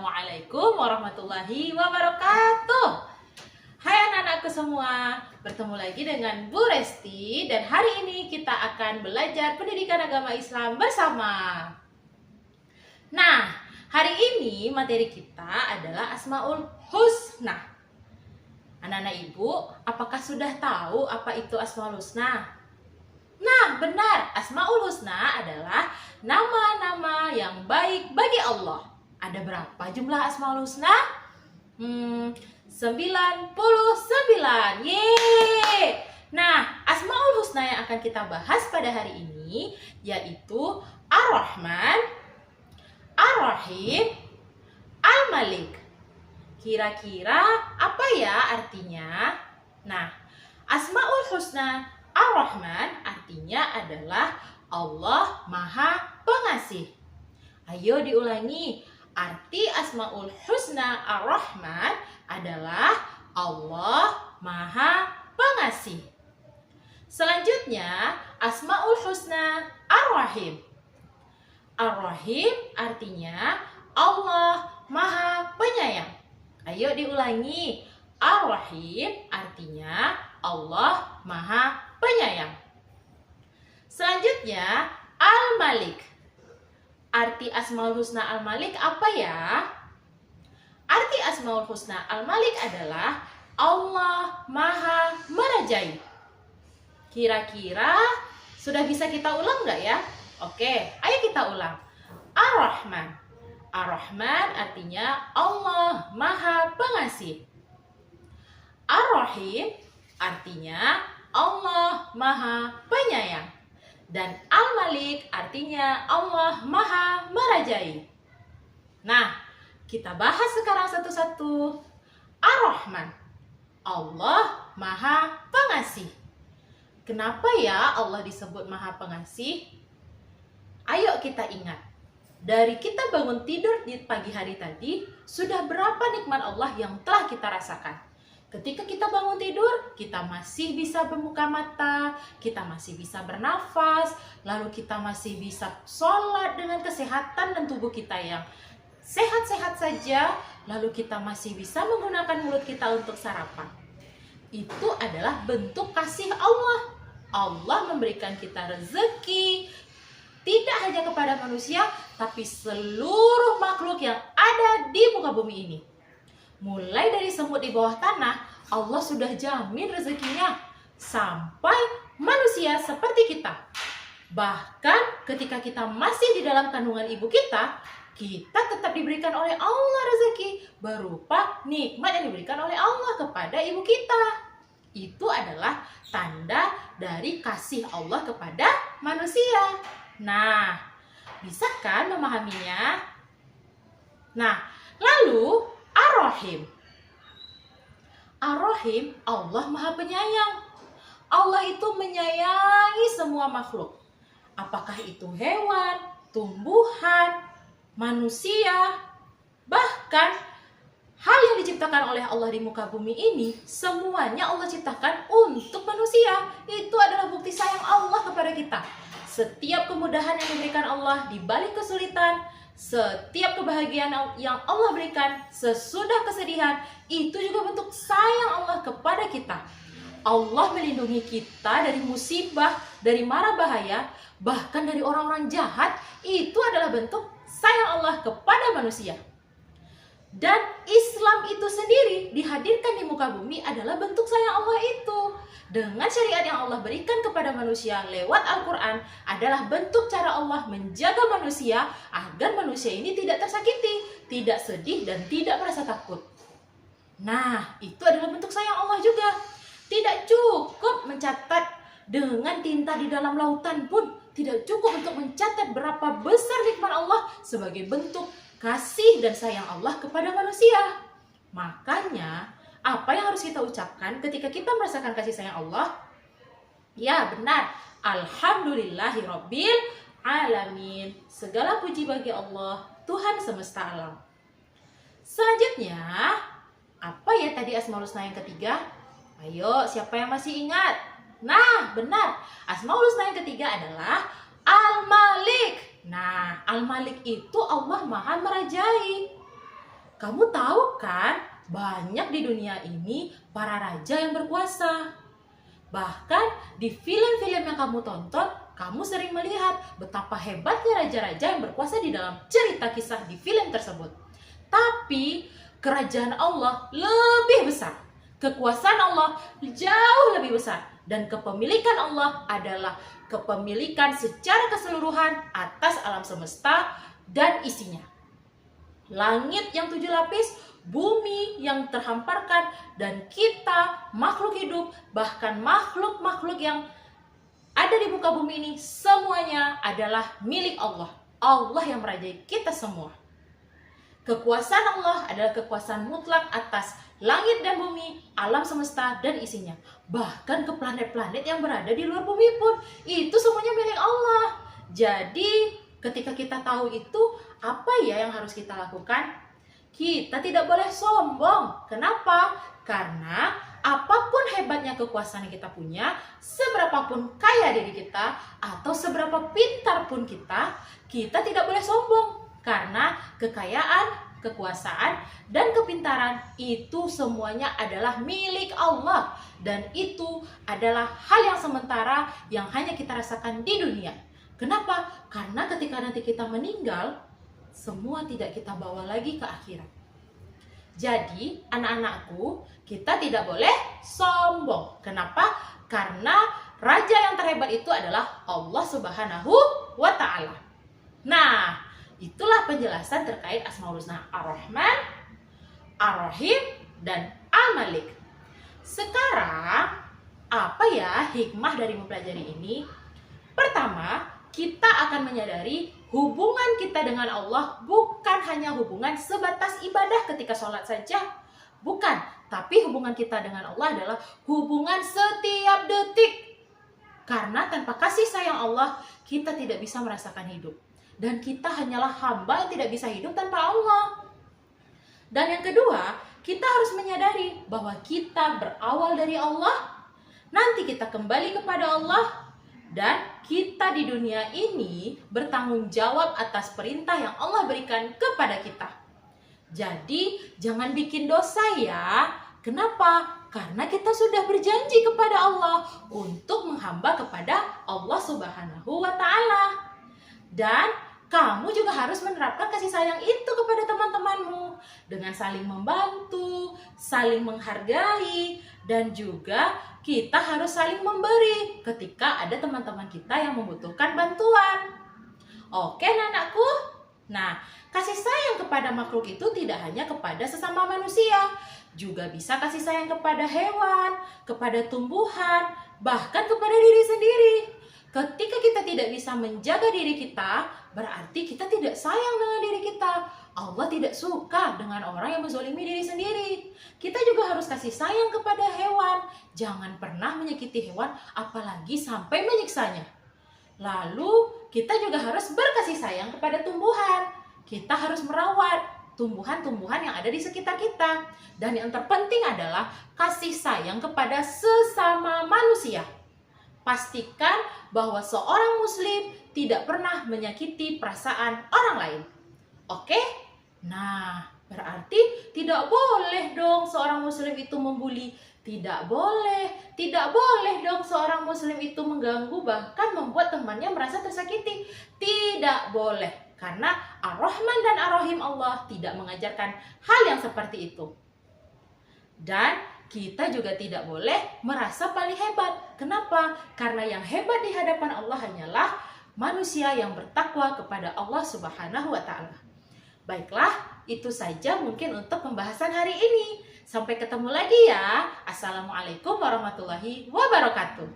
Assalamualaikum warahmatullahi wabarakatuh. Hai anak-anakku semua, bertemu lagi dengan Bu Resti. Dan hari ini kita akan belajar pendidikan agama Islam bersama. Nah, hari ini materi kita adalah Asmaul Husna. Anak-anak ibu, apakah sudah tahu apa itu Asmaul Husna? Nah, benar, Asmaul Husna adalah nama-nama yang baik bagi Allah. Ada berapa jumlah Asmaul Husna? 99. Yeay! Nah, Asmaul Husna yang akan kita bahas pada hari ini yaitu Ar-Rahman, Ar-Rahim, Al-Malik. Kira-kira apa ya artinya? Nah, Asmaul Husna Ar-Rahman artinya adalah Allah Maha Pengasih. Ayo diulangi. Arti Asmaul Husna Ar-Rahman adalah Allah Maha Pengasih. Selanjutnya, Asmaul Husna Ar-Rahim. Ar-Rahim artinya Allah Maha Penyayang. Ayo diulangi. Ar-Rahim artinya Allah Maha Penyayang. Selanjutnya, Al-Malik. Arti Asmaul Husna Al-Malik apa ya? Arti Asmaul Husna Al-Malik adalah Allah Maha Merajai. Kira-kira sudah bisa kita ulang nggak ya? Oke, ayo kita ulang. Ar-Rahman. Ar-Rahman artinya Allah Maha Pengasih. Ar-Rahim artinya Allah Maha Penyayang. Dan Al-Malik artinya Allah Maha Merajai. Nah, kita bahas sekarang satu-satu. Ar-Rahman, Allah Maha Pengasih. Kenapa ya Allah disebut Maha Pengasih? Ayo kita ingat. Dari kita bangun tidur di pagi hari tadi, sudah berapa nikmat Allah yang telah kita rasakan? Ketika kita bangun tidur, kita masih bisa membuka mata, kita masih bisa bernafas, lalu kita masih bisa sholat dengan kesehatan dan tubuh kita yang sehat-sehat saja, lalu kita masih bisa menggunakan mulut kita untuk sarapan. Itu adalah bentuk kasih Allah. Allah memberikan kita rezeki, tidak hanya kepada manusia, tapi seluruh makhluk yang ada di muka bumi ini. Mulai dari semut di bawah tanah, Allah sudah jamin rezekinya sampai manusia seperti kita. Bahkan ketika kita masih di dalam kandungan ibu kita tetap diberikan oleh Allah rezeki berupa nikmat yang diberikan oleh Allah kepada ibu kita. Itu adalah tanda dari kasih Allah kepada manusia. Nah, bisa kan memahaminya? Nah, lalu Ar-Rahim. Ar-Rahim, Allah Maha Penyayang. Allah itu menyayangi semua makhluk. Apakah itu hewan, tumbuhan, manusia, bahkan hal yang diciptakan oleh Allah di muka bumi ini, semuanya Allah ciptakan untuk manusia. Itu adalah bukti sayang Allah kepada kita. Setiap kemudahan yang diberikan Allah di balik kesulitan, setiap kebahagiaan yang Allah berikan sesudah kesedihan, itu juga bentuk sayang Allah kepada kita. Allah melindungi kita dari musibah, dari mara bahaya, bahkan dari orang-orang jahat. Itu adalah bentuk sayang Allah kepada manusia. Dan Islam itu sendiri dihadirkan di muka bumi adalah bentuk sayang Allah itu. Dengan syariat yang Allah berikan kepada manusia lewat Al-Quran adalah bentuk cara Allah menjaga manusia agar manusia ini tidak tersakiti, tidak sedih, dan tidak merasa takut. Nah, itu adalah bentuk sayang Allah juga. Tidak cukup mencatat dengan tinta di dalam lautan pun, tidak cukup untuk mencatat berapa besar nikmat Allah sebagai bentuk kasih dan sayang Allah kepada manusia. Makanya, apa yang harus kita ucapkan ketika kita merasakan kasih sayang Allah? Ya, benar. Alhamdulillahirabbil alamin. Segala puji bagi Allah, Tuhan semesta alam. Selanjutnya, apa ya tadi Asmaul Husna yang ketiga? Ayo, siapa yang masih ingat? Nah, benar. Asmaul Husna yang ketiga adalah Al-Malik. Nah, Al-Malik itu Allah Maha Merajai. Kamu tahu kan, banyak di dunia ini para raja yang berkuasa. Bahkan di film-film yang kamu tonton, kamu sering melihat betapa hebatnya raja-raja yang berkuasa di dalam cerita kisah di film tersebut. Tapi kerajaan Allah lebih besar. Kekuasaan Allah jauh lebih besar. Dan kepemilikan Allah adalah kepemilikan secara keseluruhan atas alam semesta dan isinya. Langit yang 7 lapis, bumi yang terhamparkan, dan kita makhluk hidup, bahkan makhluk-makhluk yang ada di muka bumi ini, semuanya adalah milik Allah. Allah yang merajai kita semua. Kekuasaan Allah adalah kekuasaan mutlak atas langit dan bumi, alam semesta dan isinya. Bahkan ke planet-planet yang berada di luar bumi pun, itu semuanya milik Allah. Jadi ketika kita tahu itu, apa ya yang harus kita lakukan? Kita tidak boleh sombong. Kenapa? Karena apapun hebatnya kekuasaan yang kita punya, seberapapun kaya diri kita, atau seberapa pintar pun kita tidak boleh sombong. Karena kekayaan, kekuasaan, dan kepintaran itu semuanya adalah milik Allah. Dan itu adalah hal yang sementara yang hanya kita rasakan di dunia. Kenapa? Karena ketika nanti kita meninggal, semua tidak kita bawa lagi ke akhirat. Jadi, anak-anakku, kita tidak boleh sombong. Kenapa? Karena raja yang terhebat itu adalah Allah Subhanahu wa Ta'ala. Nah, itulah penjelasan terkait Asmaul Husna Ar-Rahman, Ar-Rahim, dan Al-Malik. Sekarang, apa ya hikmah dari mempelajari ini? Pertama, kita akan menyadari hubungan kita dengan Allah bukan hanya hubungan sebatas ibadah ketika sholat saja. Bukan, tapi hubungan kita dengan Allah adalah hubungan setiap detik. Karena tanpa kasih sayang Allah, kita tidak bisa merasakan hidup. Dan kita hanyalah hamba yang tidak bisa hidup tanpa Allah. Dan yang kedua, kita harus menyadari bahwa kita berawal dari Allah, nanti kita kembali kepada Allah, dan kita di dunia ini bertanggung jawab atas perintah yang Allah berikan kepada kita. Jadi jangan bikin dosa ya. Kenapa? Karena kita sudah berjanji kepada Allah untuk menghamba kepada Allah Subhanahu wa Ta'ala. Dan kamu juga harus menerapkan kasih sayang itu kepada teman-temanmu dengan saling membantu, saling menghargai, dan juga kita harus saling memberi ketika ada teman-teman kita yang membutuhkan bantuan. Oke, anak-anakku? Nah, kasih sayang kepada makhluk itu tidak hanya kepada sesama manusia, juga bisa kasih sayang kepada hewan, kepada tumbuhan, bahkan kepada diri sendiri. Ketika kita tidak bisa menjaga diri kita, berarti kita tidak sayang dengan diri kita. Allah tidak suka dengan orang yang menzalimi diri sendiri. Kita juga harus kasih sayang kepada hewan. Jangan pernah menyakiti hewan, apalagi sampai menyiksanya. Lalu, kita juga harus berkasih sayang kepada tumbuhan. Kita harus merawat tumbuhan-tumbuhan yang ada di sekitar kita. Dan yang terpenting adalah kasih sayang kepada sesama manusia. Pastikan bahwa seorang muslim tidak pernah menyakiti perasaan orang lain. Oke? Nah, berarti tidak boleh dong seorang muslim itu membuli. Tidak boleh dong seorang muslim itu mengganggu, bahkan membuat temannya merasa tersakiti. Tidak boleh. Karena Ar-Rahman dan Ar-Rahim Allah tidak mengajarkan hal yang seperti itu. Dan kita juga tidak boleh merasa paling hebat. Kenapa? Karena yang hebat di hadapan Allah hanyalah manusia yang bertakwa kepada Allah Subhanahu wa Ta'ala. Baiklah, itu saja mungkin untuk pembahasan hari ini. Sampai ketemu lagi ya. Assalamualaikum warahmatullahi wabarakatuh.